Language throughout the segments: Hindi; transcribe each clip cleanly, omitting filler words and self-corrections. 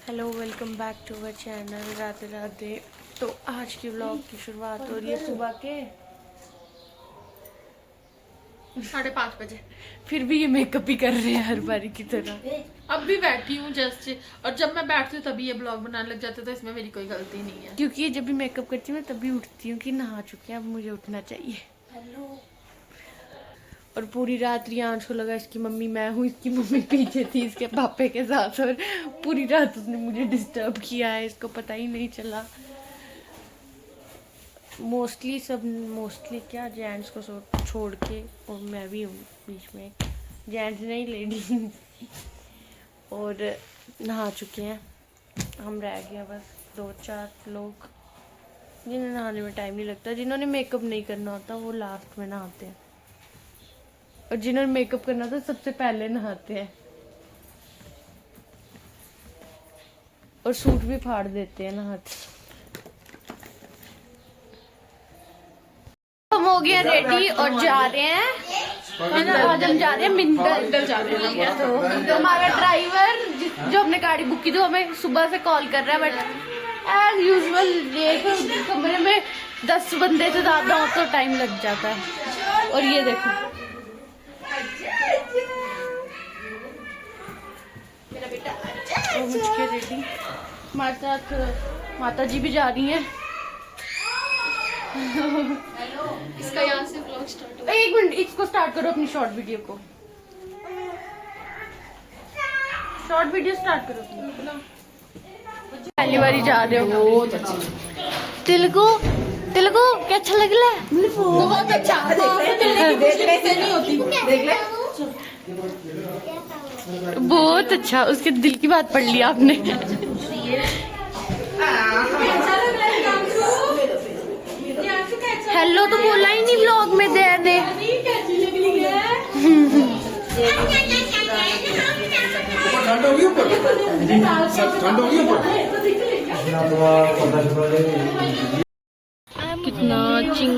Hello welcome back to our channel Radhe Radhe. तो आज की व्लॉग की शुरुआत हो रही है सुबह के 5:30 बजे। फिर भी ये मेकअप ही कर रहे हैं हर बारी की तरह। अब भी बैठी हूँ जस्ट, और जब मैं बैठती हूँ तभी ये ब्लॉग बनाने लग जाते, तो इसमें मेरी कोई गलती नहीं है। क्योंकि ये जब भी मेकअप करती हूँ मैं तभी उठती हूँ कि नहा चुके हैं, अब मुझे उठना चाहिए। हेलो। और पूरी रात रियांश को लगा इसकी मम्मी मैं हूँ, इसकी मम्मी पीछे थी इसके पापे के साथ, और पूरी रात उसने मुझे डिस्टर्ब किया है, इसको पता ही नहीं चला। मोस्टली क्या जेंट्स को छोड़ के, और मैं भी हूँ बीच में, जेंट्स नहीं लेडीज, और नहा चुके हैं। हम रह गए हैं बस 2-4 लोग जिन्हें नहाने में टाइम नहीं लगता। जिन्होंने मेकअप नहीं करना होता वो लास्ट में नहाते हैं, और जिन्होंने मेकअप करना था सबसे पहले नहाते हैं, और सूट भी फाड़ देते हैं नहाते। हम हो गए रेडी और जा रहे हैं। आज हम जा रहे हैं मिंदल जा रहे हैं। तो हमारा ड्राइवर जो हमने गाड़ी बुक की थी हमें सुबह से कॉल कर रहा है, बट एज यूजुअल एक कमरे में 10 बंदे से ज्यादा हो तो टाइम लग जाता है। और ये देखो मेरा बेटा मुझके रेडी, हमारे साथ माता जी भी जा रही हैं। इसका यहाँ से ब्लॉग स्टार्ट हो। 1 मिनट, इसको स्टार्ट करो अपनी शॉर्ट वीडियो को। शॉर्ट वीडियो स्टार्ट करो अपनी। पहली बारी जा रहे हो तेलुगु क्या अच्छा लग रहा है? बहुत अच्छा। देखने से नहीं होती, देख ले। बहुत अच्छा, उसके दिल की बात पढ़ ली आपने। हेलो तो बोला ही नहीं व्लॉग में दे दे। ठंड होगी ऊपर, ठंड होगी ऊपर। कितना चिंग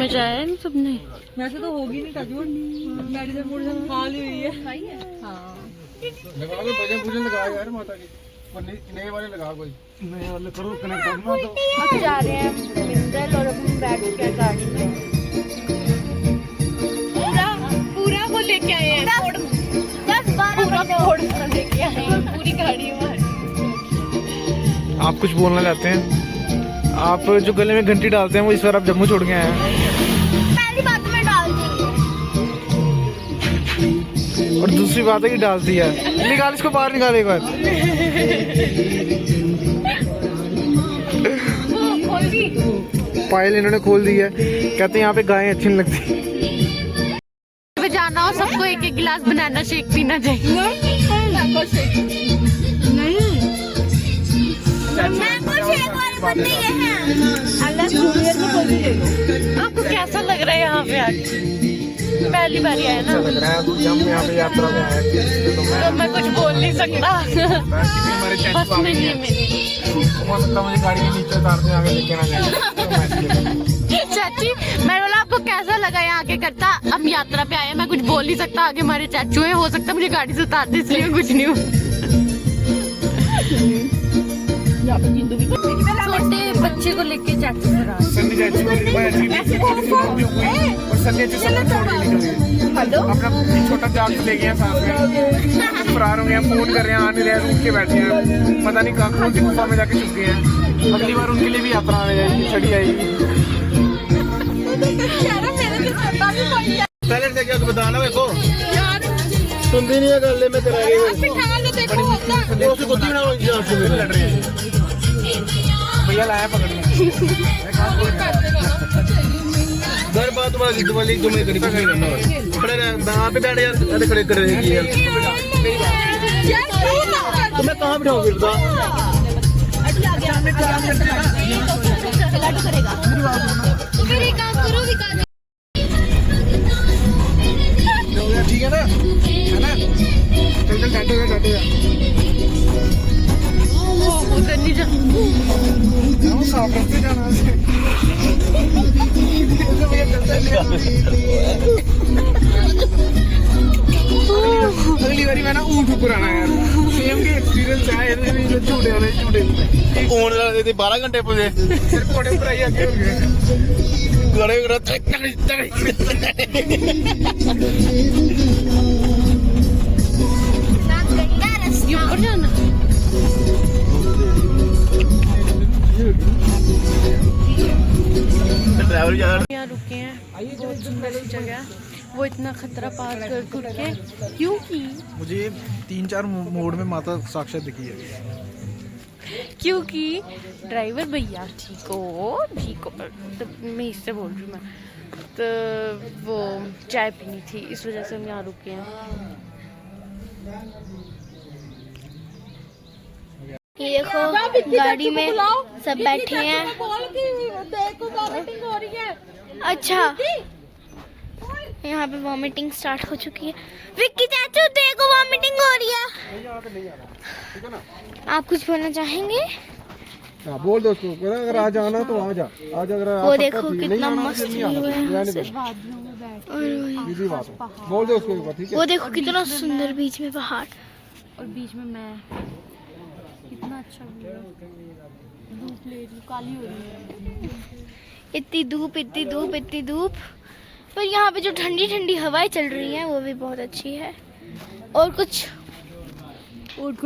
मचाया है इन सबने। वैसे तो होगी नहीं ताकि वो मेडिसिन खाली हुई है। हाँ लगा लो भजन पूजन लगा यार माता जी, नए वाले लगा कोई नए वाले करो कनेक्ट करना। तो अब जा रहे हैं मिंदल और अपन बैठ के गाड़ी में पूरा वो लेके आए हैं, 10-12 फोड़ लेके आए हैं पूरी गाड़ी में। आप कुछ बोलना चाहते हैं? आप जो गले में घंटी डालते हैं वो इस बार आप जम्मू छोड़ के आए हैं। पहली बात में डाल दी, और दूसरी बात है कि डाल दिया। निकाल इसको बाहर, निकाल एक बार। पायल इन्होंने खोल दी है, कहते हैं यहाँ पे गायें अच्छी नहीं लगती। जाना हो सबको एक गिलास बनाना शेक पीना चाहिए। मैंगो शेक वाले बंदे ये हैं। आपको कैसा लग रहा है यहाँ पे आज? पहली बारी आया ना, लग रहा है हम यहाँ पे यात्रा में आए थे, तो मैं कुछ बोल नहीं सकता। हमारे बस में नहीं मिली। हो सकता मुझे गाड़ी के नीचे उतार के आगे लेके ना जाए। चाची मैं बोला आपको कैसा लगा यहाँ आके करता? हम यात्रा पे आए, मैं कुछ बोल नहीं सकता, आगे हमारे चाचू है, हो सकता मुझे गाड़ी से उतार दे, इसलिए मैं कुछ नहीं हूँ। छोटे बच्चे को लेके चाचू अपना छोटा जाग ले गए साथ में, फरार हो गए, फोन कर रहे हैं, आ नहीं रहे, रुक के बैठे हैं, पता नहीं कहाँ कौन सी गुफा में जाके छुप गए हैं। अगली बार उनके लिए भी यात्रा आने जाएगी, छड़ी आएगी। पहले से क्या बताना मेरे को, सुनती नहीं है गले में तेरा लड़ रही है। भैया लाया पकड़ने घर बात वाली जो मैं करीब नहीं करना खड़े यहाँ पे बैठे यार, खड़े कर रहे हैं। तो मैं कहाँ बिठाऊँ फिर? ठीक है ना, चल टाटे उधर नहीं जा, साफ रस्ते जाना है। भैया चलता है अगली बारी मैं ना ऊँट ऊपर आना यार, सेम के एक्सपीरियंस है ये भी, झूठे वाले झूठे फोन लगा दे 12 घंटे पूरे सिर्फ कोड़े पर आई आके हो गए गड़े गड़े ये ऊपर जाना। ड्राइवर ज्यादा यहाँ रुके हैं, बहुत सुंदर सी जगह है। वो इतना खतरा पार कर के, क्योंकि मुझे 3-4 मोड में माता साक्षात दिखी है। क्योंकि ड्राइवर भैया ठीक हो तो मैं इससे बोल रही हूँ मैं, तो वो चाय पीनी थी, इस वजह से हम यहाँ रुके हैं। ये देखो गाड़ी में सब बैठे हैं। अच्छा, यहाँ पे वॉमिटिंग स्टार्ट हो चुकी है। विक्की चाचू देखो वॉमिटिंग हो रही है। आप कुछ बोलना चाहेंगे? हाँ बोल दो उसको, अगर आज आना तो आ जा, आज अगर वो देखो कितना मस्त व्यू है यहाँ से। सीधी बात है, बोल दो उसको एक बार, ठीक है? वो देखो कितना सुंदर बीच में पहाड़ और बीच में मैं, कितना अच्छा व्यू है। धूप ले रही, काली हो रही है। इतनी धूप इतनी धूप इतनी धूप, पर यहाँ पे जो ठंडी ठंडी हवाएं चल रही हैं वो भी बहुत अच्छी है। और कुछ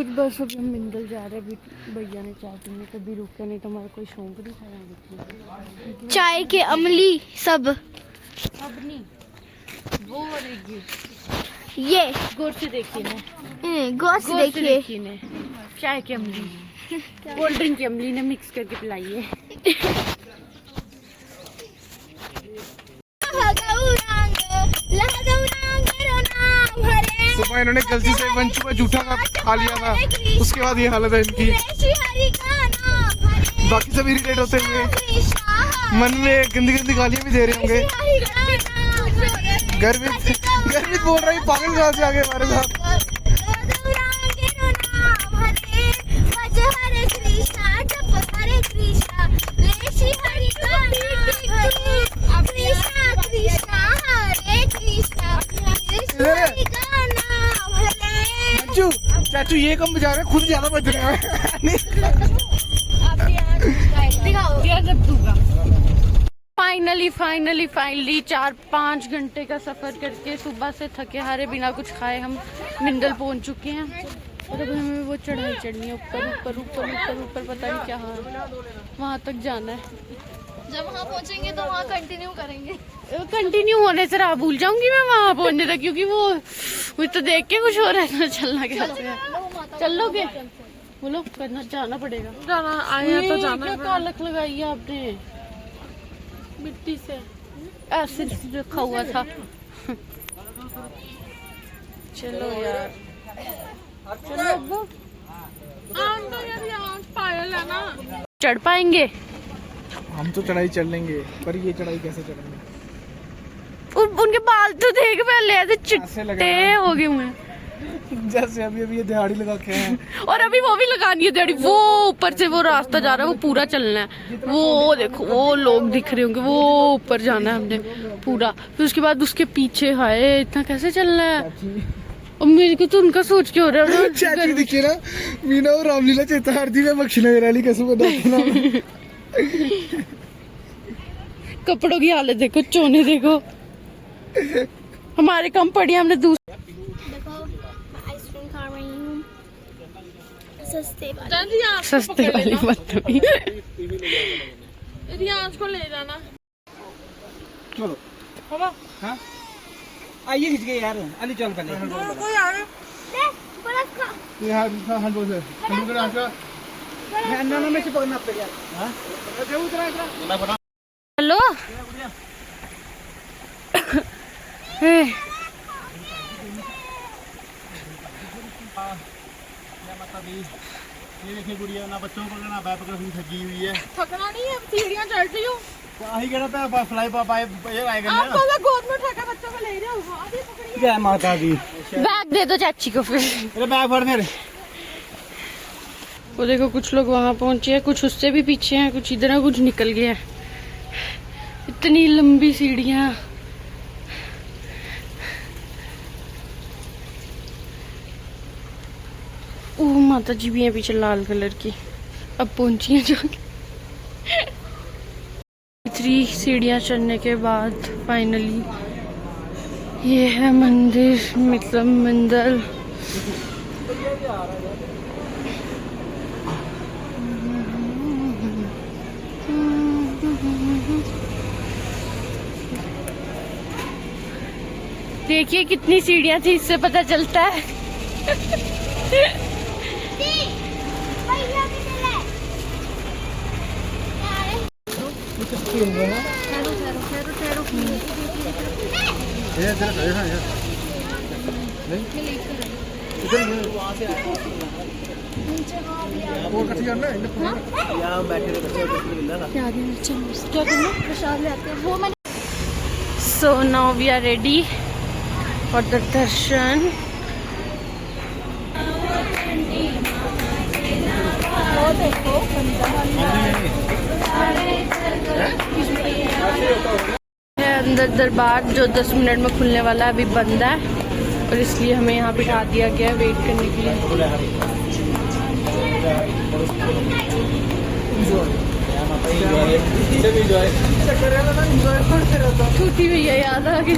बस अभी हम मिंदल जा रहे हैं। अभी भैया ने चाय पीने कभी रुका नहीं तो हमारा कोई शौक नहीं था। चाय के अमली सब अब नहीं वो वाली ये गौर से देखिए ना, गौर से देखिए। ने चाय की अमली कोल्ड ड्रिंक की अमली ने मिक्स करके पिलाई है। सुबह इन्होंने गलती से वंशु का जूठा खा लिया था, उसके बाद ये हालत है इनकी। बाकी सब इरिटेट होते हुए मन में गंदी गंदी गालियां भी दे रहे होंगे। गर्वित बोल रहा है, पागल कहाँ से आ गए हमारे साथ। चाचू ये कम बजा रहे, खुद ज्यादा बज रहे हैं। फाइनली 4-5 घंटे का सफर करके सुबह से थके हारे बिना कुछ खाए हम मिंदल पहुंच चुके हैं। और अब हमें वो चढ़ाई चढ़नी है ऊपर, पता नहीं क्या वहां तक जाना है। जब वहाँ पहुँचेंगे तो वहाँ कंटिन्यू करेंगे। कंटिन्यू होने से राह भूल जाऊंगी मैं वहां पहुंचने तक, क्योंकि वो मुझे तो देख के कुछ हो रहा है। चलना कैसे है? चलोगे? बोलो, करना जाना पड़ेगा। जाना आया तो जाना। क्या कालक लगाई है आपने मिट्टी से? ऐसे रखा हुआ था। चलो यार, चलो अब्बू। पायल है ना, चढ़ पाएंगे? हम तो चढ़ाई चढ़ लेंगे, पर ये चढ़ाई कैसे चढ़ेंगे? उनके बाल तो देख पहले ऐसे ऐसे लगा चिट्टे हो गए हुए हैं। जैसे अभी ये दिहाड़ी लगा के हैं। और अभी वो भी लगानी है दिहाड़ी। वो ऊपर से वो रास्ता जा रहा है, वो पूरा चलना है। वो देखो वो लोग दिख रहे होंगे, वो ऊपर जाना है हमने पूरा। फिर उसके बाद उसके पीछे हाय इतना कैसे चलना है। और मेरे को तो उनका सोच के हो रहा है। चाची दिखे ना, मीना और रामलीला चेता हरदी में बख्शिना मेराली कैसे बना। कपड़ों की हालत देखो, चोने देखो हमारे कम पड़ी। हमने दूसरे देखो मैं आइसक्रीम खा रही हूँ सस्ते वाली। सस्ते वाली बदतमीज। रियांश को ले जाना। चलो हाँ आइए खिंच गए यार, अली चल पहले। में से पकड़ना पड़ेगा। हेलो ये देखिए गुड़िया ना बच्चों को ना बैठ कर थकी हुई है। थकना नहीं है, सीढ़ियाँ चढ़ रही हूँ। आही कहना पे फ्लाई पापा ये आएगा आप ना। बोला गोद में उठाकर बच्चों को ले रहे हो। हाँ, भी पकड़िए। जय माता दी। बैग दे दो चाची को फिर। अरे बैग फड़ फिर। वो देखो कुछ लोग वहां पहुंचे हैं, कुछ उससे भी पीछे हैं, कुछ इधर है, कुछ निकल गया है। इतनी लंबी सीढ़ियां। माता जी भी है पीछे लाल कलर की। अब पहुंची है जाके 3 सीढ़ियाँ चढ़ने के बाद फाइनली ये है मंदिर, मतलब मंदिर। देखिए कितनी सीढ़ियाँ थी, इससे पता चलता है। So now we are ready for the darshan. है अंदर दरबार जो 10 मिनट में खुलने वाला है, अभी बंद है और इसलिए हमें यहाँ बिठा दिया गया है वेट करने के लिए। छोटी भैया याद आ गई।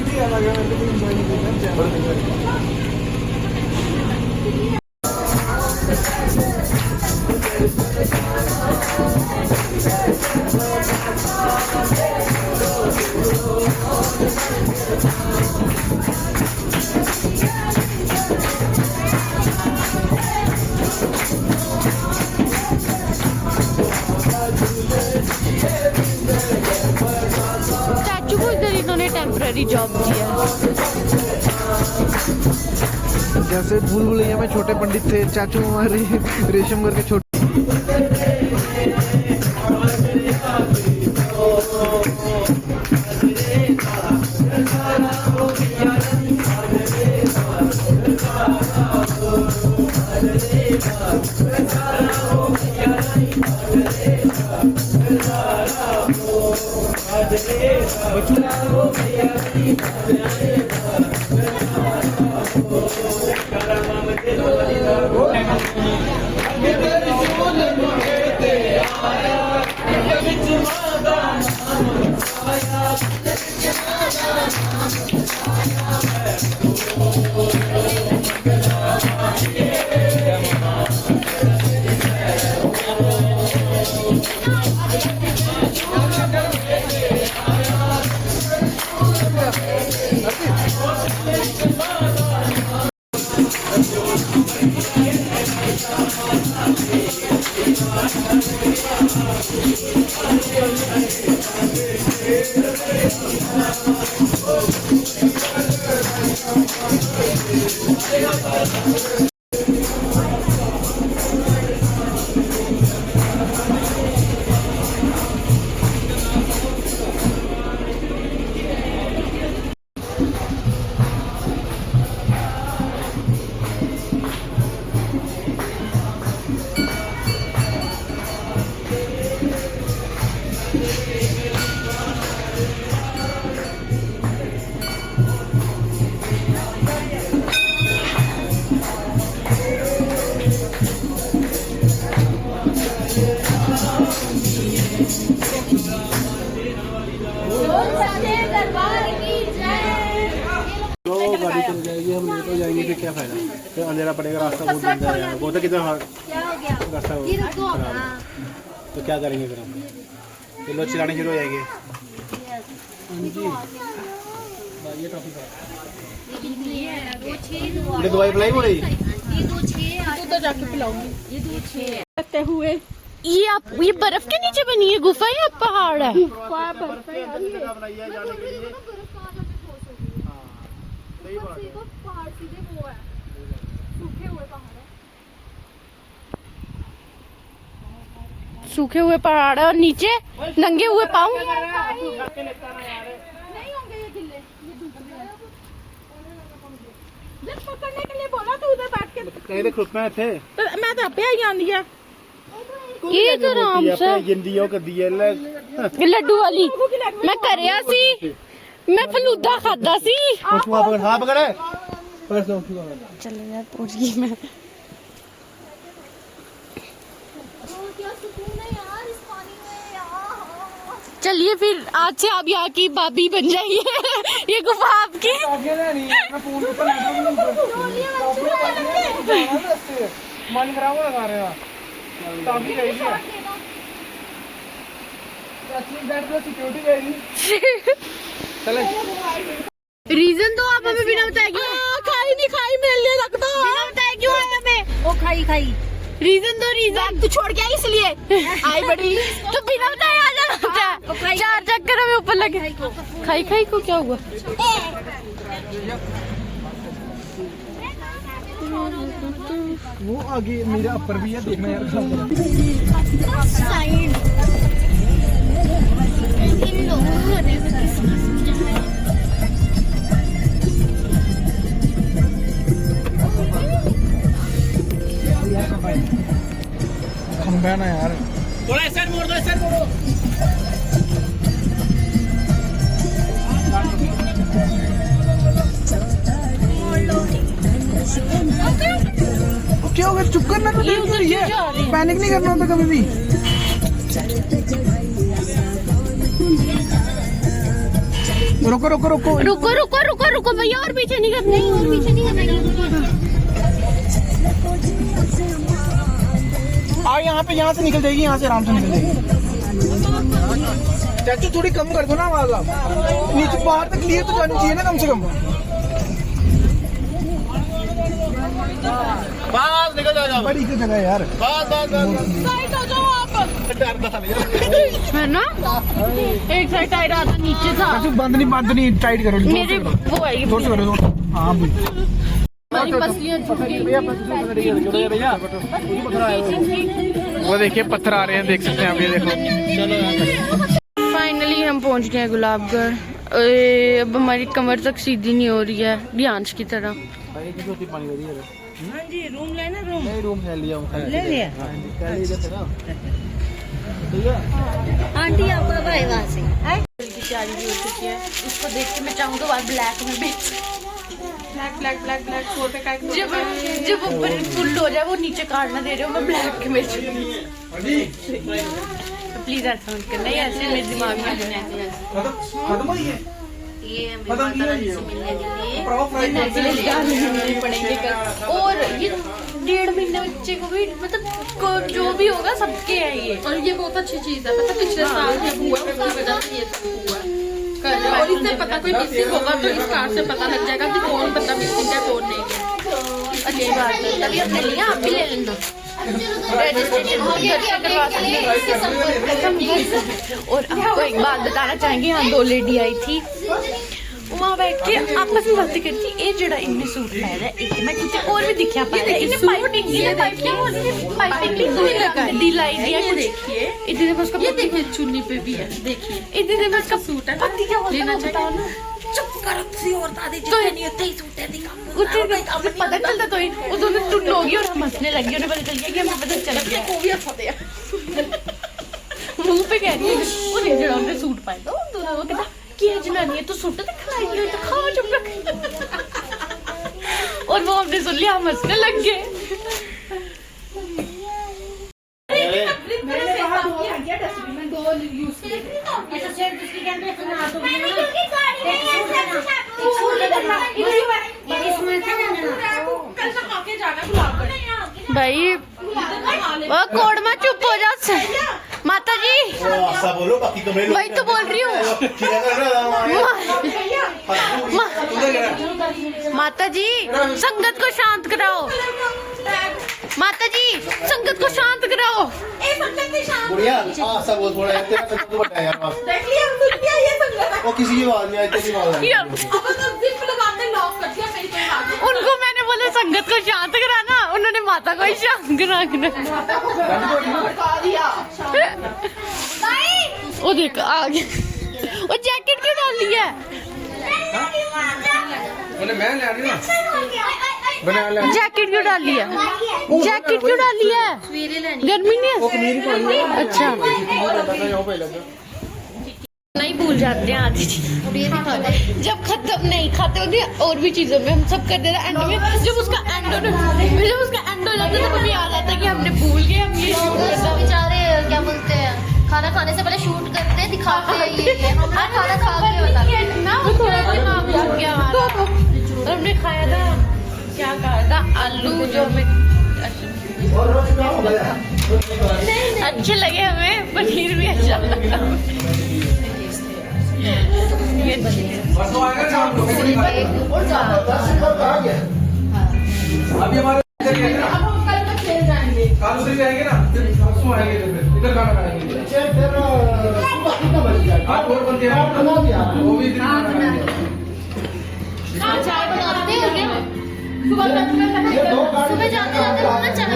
चाचू को इधर इन्होंने टेम्पररी जॉब दिया। जैसे भूल भुलैया में छोटे पंडित थे, चाचू हमारे रेशम करके छोटे। गाड़ी चल जाएगी, हम लेट हो जाएंगे, फिर क्या फायदा? फिर अंधेरा पड़ेगा, रास्ता बहुत गंदा है यार, बहुत कितना रास्ता खराब है। तो क्या करेंगे फिर हम? तो लोग चिल्लाने शुरू हो जाएंगे। ये दवाई पिलाई हो रही? तो जाके पिलाऊंगी। लगते हुए ये बर्फ के नीचे बनी है गुफा या पहाड़ है? सूखे हुए पहाड़ है और नीचे नंगे हुए पाँव। पकड़ने के लिए बोला तो उधर बैठ के कहीं तो खुद में थे, मैं तो आपे आई आंदी है। ये तो आराम से जिंदियों कर दिए लड्डू वाली मैं करया सी, मैं फलूदा खाता सी। हाँ पकड़े चलो यार पूछ गई मैं। चलिए फिर आज से आप यहाँ की भाभी बन जाइए। ये गुफा आपकी। मन खराब हो रहा है काफी रहेगी सिक्योरिटी रहेगी। चले रीजन तो आप हमें बिना बताए क्यों खाई नहीं खाई मिलने लगता बिना बताए क्यों आए हमें। वो खाई रीजन तो रीजन तू छोड़ के आई इसलिए आई बड़ी तो बिना बताए आ जाना होता है। चार चक्कर हमें ऊपर लगे। खाई को क्या हुआ? वो आगे मेरा अपर भी है देखना यार। साइड इन लोगों ने खंबा ना यार। थोड़ा ऐसा मोड़ दो, ऐसा मोड़ो। क्या हो गया? चुप करना तो नहीं है, पैनिक नहीं करना होता कभी भी। रुको रुको रुको रुको रुको रुको रुको भैया और पीछे नहीं करना और पीछे नहीं करना। आ यहाँ से निकल जाएगी, यहाँ से आराम से निकल जाएगी। चाचू थोड़ी कम कर दो ना आवाज आप। नीचे बाहर तक क्लियर तो जानी चाहिए ना कम से कम। बस निकल जाएगा। बड़ी की जगह यार। बस साइड हो जाओ आप। डरता था है ना एक साइड टाइट आता नीचे था। चाचू बंद नहीं टाइट करो। मेरे वो आएगी जोर से करो। हाँ वो देखिए पत्थर आ रहे हैं, देख सकते हैं आप। ये देखो फाइनली हम पहुंच गए हैं गुलाबगढ़। अब हमारी कमर तक सीधी नहीं हो रही है ध्यान की तरह। हाँ जी रूम लेना रूम नहीं रूम ले लिया ले लिया। आंटी आपका भाई वहाँ से की तैयारी भी हो चुकी है। उसको देख के मैं चाहूँ तो बाद ब्लैक में बेच ब्लैक ब्लैक ब्लैक ब्लैक छोड़ के काय जब ऊपर फुल हो जाए वो नीचे काटना दे रहे हो मैं ब्लैक के बेच प्लीज ऐसा मत करना। ये ऐसे मेरे दिमाग में ये माता रानी से मिलने के लिए पड़ेंगे कल। और ये 1.5 महीने बच्चे को भी मतलब जो भी होगा सबके है ये। और ये बहुत अच्छी चीज है। मतलब पिछले साल जब हुआ उसकी वजह से ये सब हुआ है। और इससे पता कोई मिसिंग होगा तो इस कार्ड से पता लग जाएगा कि कौन बंदा मिसिंग है कौन नहीं है। अच्छी बात है। तभी अपने लिए आप भी ले लेना। रजिस्ट्रेशन हम घर से करवा सकते। और आपको एक बात बताना चाहेंगे, यहाँ 2 लेडी आई थी, वहाँ बैठ के आपस में बातें करती। ये जड़ा इनने सूट पाया है एक मैं कुछ और भी दिखा पाया इन्हें पाइपिंग दिलाई दिया। देखिए इतने बस का ये देखिए चुन्नी पे भी है। देखिए इतने बस का सूट है पति क्या लेना चाहिए ना। चुप करो किसी और दादी जी तो नहीं होते ही सूट है दिखा उसे पता चलता तो वो दोनों टुन होगी और हम हंसने लगे। उन्हें पता चल गया कि हमें पता चल गया। को भी अच्छा दिया मुंह पे कह रही है और ये जड़ा हमने सूट पाया तो दोनों को कहता कि ये जनानी है तो सूट दिखाएगी तो खाओ चुप रख। और वो हमने सुन लिया हम हंसने लग गए। भाई वो कोड़मा चुप हो जा माता जी। बोलो बाकी कमरे वही तो बोल रही हूँ माता जी संगत को शांत कराओ। माता जी संगत को शांत कराओ। बढ़िया ऐसा बोल थोड़ा तेरा संगत तो बड़ा यार बस देख लिया सुन लिया ये संगत वो किसी की आवाज नहीं आई तेरी आवाज आई। अब जिप लगाते लॉक कर दिया मेरी कोई आवाज उनको मैंने बोला संगत को शांत कराना, उन्होंने माता को ही शांत करा। वो देख आ गया। वो जैकेट क्यों डाल लिया है? जैकेट क्यों डाल लिया? जैकेट क्यों डाल लिया है? गर्मी नहीं है। अच्छा नहीं भूल जाते हैं आधी चीज जब खत्म नहीं खाते होते और भी चीजों में हम सब कर देते एंड में। जब उसका एंड हो जाता है तो हमें याद आता है कि हमने भूल गए हम ये खा के हर खाना खा के बताते हैं ना वो थोड़ा दिमाग लग गया हमारा। और हमने खाया था, क्या खाया था, आलू जो हमें अच्छे लगे, हमें पनीर भी अच्छा लगा। ये अभी हमारे कालू से भी आएंगे ना, परसों आएंगे, इधर खाना खाएंगे। आप और बनते हैं, वो भी चाय बनाते हो क्या? सुबह जाते जाते बोलना चाय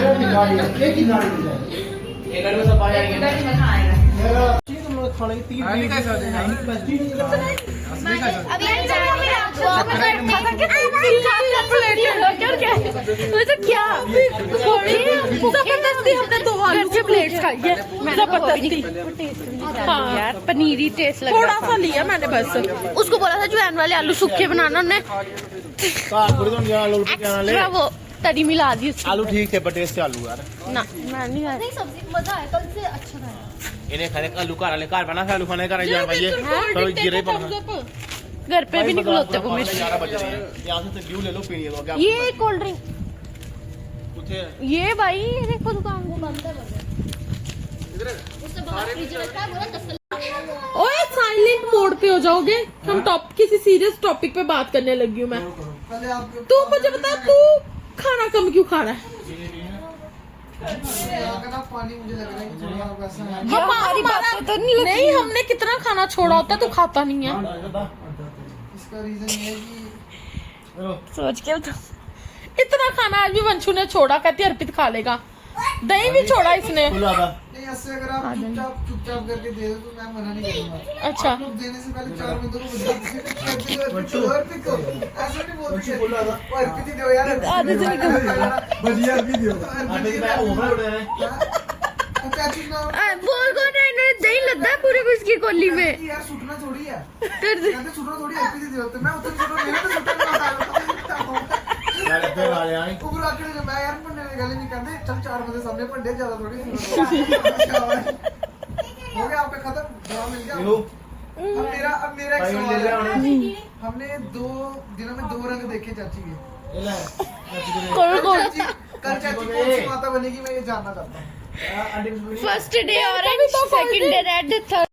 एक घर में सब आ जाएंगे। तुम लोग खाने की 3 आने का साथ है। क्या जबरदस्ती हमने 2 आलू के प्लेट खाई है, जबरदस्ती। हाँ यार पनीरी टेस्ट लग थोड़ा रहा सा लिया मैंने बस। उसको बोला था जवैन वाले आलू सूखे बनाना, हमने एक्स्ट्रा वो तरी मिला दी उसकी। आलू ठीक थे पर टेस्ट आलू यार ना मैं नहीं खाया। सब्जी मजा आया, कल से अच्छा था। इन्हें खाने आलू घर वाले घर बना आलू खाने घर जाए भाई ये गिरे पड़ घर पे भी निकलोते वो मेरे। 11 बज रहे हैं यहां से व्यू ले लो पीनी है क्या ये कोल्ड ड्रिंक, कुछ ये भाई ये देखो दुकान वो बंद है। उससे बाहर फ्रिज रखा है, बोला तसल्ली। ओए साइलेंट मोड पे हो जाओगे, हम किसी सीरियस टॉपिक पे बात करने लगी हूँ मैं। तू मुझे बता, तू खाना कम क्यों खा रहा है? हमारी बात तो नहीं, हमने कितना खाना छोड़ा होता तू खाता नहीं है। इसका रीजन ये है कि सोच के तो इतना खाना आज भी वंशु ने छोड़ा, कहती अर्पित खा लेगा। दही भी छोड़ा इसने। नहीं, ऐसे अगर आप चुपचाप करके दे दो तो मैं मना नहीं करूंगा। अच्छा आप लोग देने से पहले 4 बंदों को बता दीजिए, ऐसा नहीं बोलते अर्पित ही दो यार, भजिया भी दो, क्या चीज ना बोल कौन रहा है? इन्होंने दही लद्दा है पूरे उसकी कोली में। यार सुटना थोड़ी है, कहते सुटना थोड़ी अर्पित ही दो, तो मैं उतना सुटना मेरा तो सुटना ऊपर आके मैं यार पंडे ने गले नहीं कहते चल 4 बजे सामने पंडे ज्यादा थोड़ी हो गया आपका खत्म, जवाब मिल गया। अब मेरा एक सवाल है, हमने 2 दिनों में 2 रंग देखे चाची के। कौन कौन? कल चाची कौन सी माता बनेगी मैं ये जानना चाहता हूँ। First day orange, second day red, third